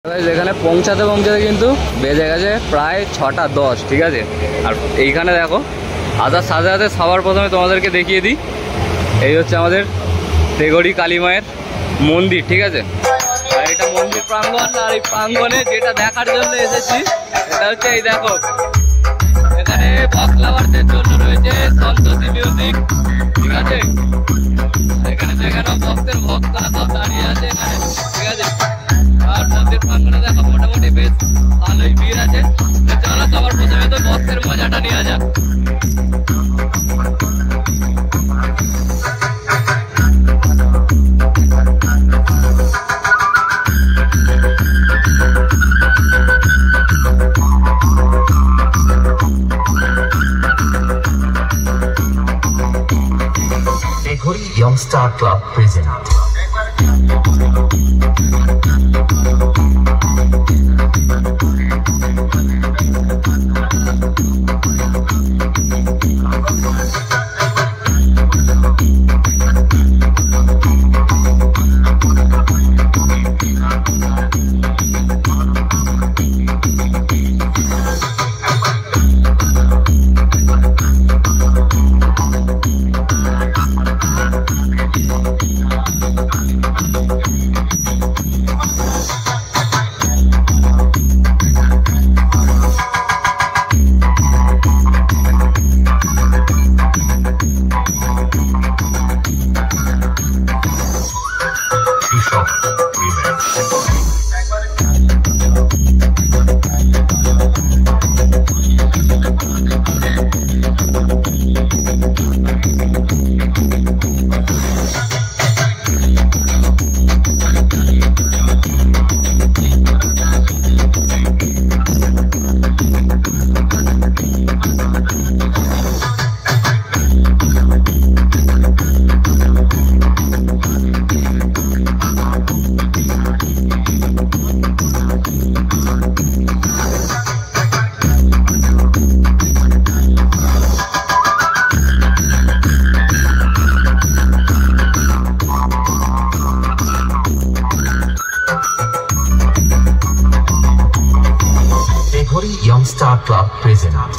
এখানে পৌঁছাতে পৌঁছাতে কিন্তু বেজে গেছে প্রায় 6টা 10, ঠিক আছে। আর এইখানে দেখো আদার সাথে সাথে সবার প্রথমে তোমাদেরকে দেখিয়ে দিই, এই হচ্ছে আমাদের তেঘড়ি কালী মায়ের মন্দির, ঠিক আছে। আর এটা মন্দির প্রাঙ্গণ, আর এই প্রাঙ্গণে যেটা দেখার জন্য এসেছি এটা হচ্ছে এই দেখো, এখানে বক্সলাভারদের জন্য রয়েছে সন্তোষী মিউজিক, ঠিক আছে। এখানে যেখানে ভক্তের ভক্তরা সব দাঁড়িয়ে আছে এখানে, ঠিক আছে। আর মন্দির প্রাঙ্গণে দেখো মোটামুটি বেশ ভালোই ভিড় আছে। চলো সবার প্রথমে তো ভক্তের মজাটা নেওয়া যাক। Teghori Youngstar Club presents Teghori Youngstar Club presents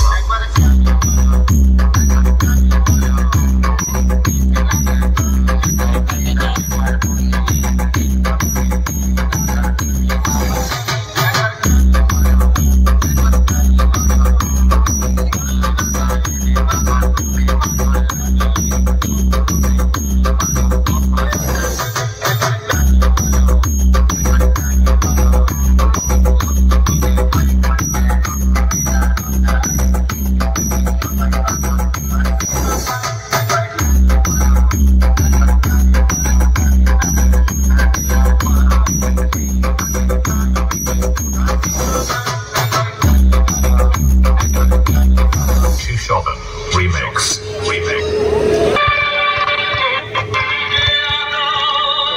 Remix.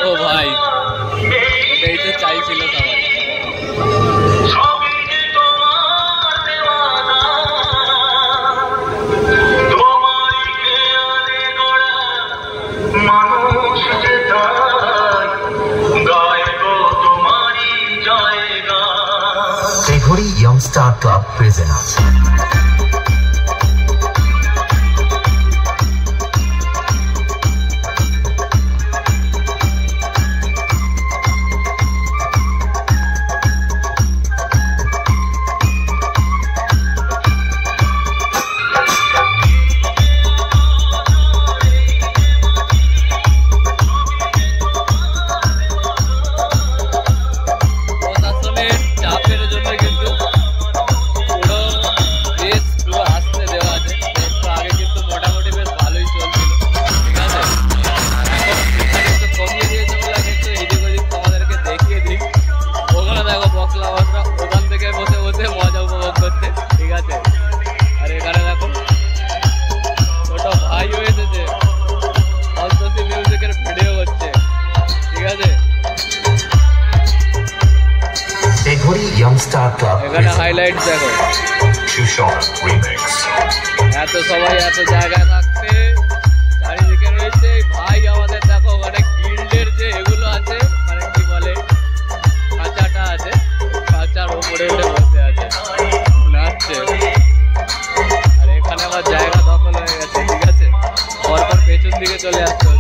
ও ভাই, এটাই তো চাইছিল সবাই। Teghori Youngstar Club presents Teghori Youngstar Club এখানে হাইলাইট দেখো, Remix. এত সবাই এত জায়গায় থাকতে চারিদিকে রয়েছে ভাই। আমাদের দেখো ওখানে গিল্ডের যে এগুলো আছে, মানে কি বলে খাঁচাটা আছে, দিকে চলে আসতে হচ্ছে।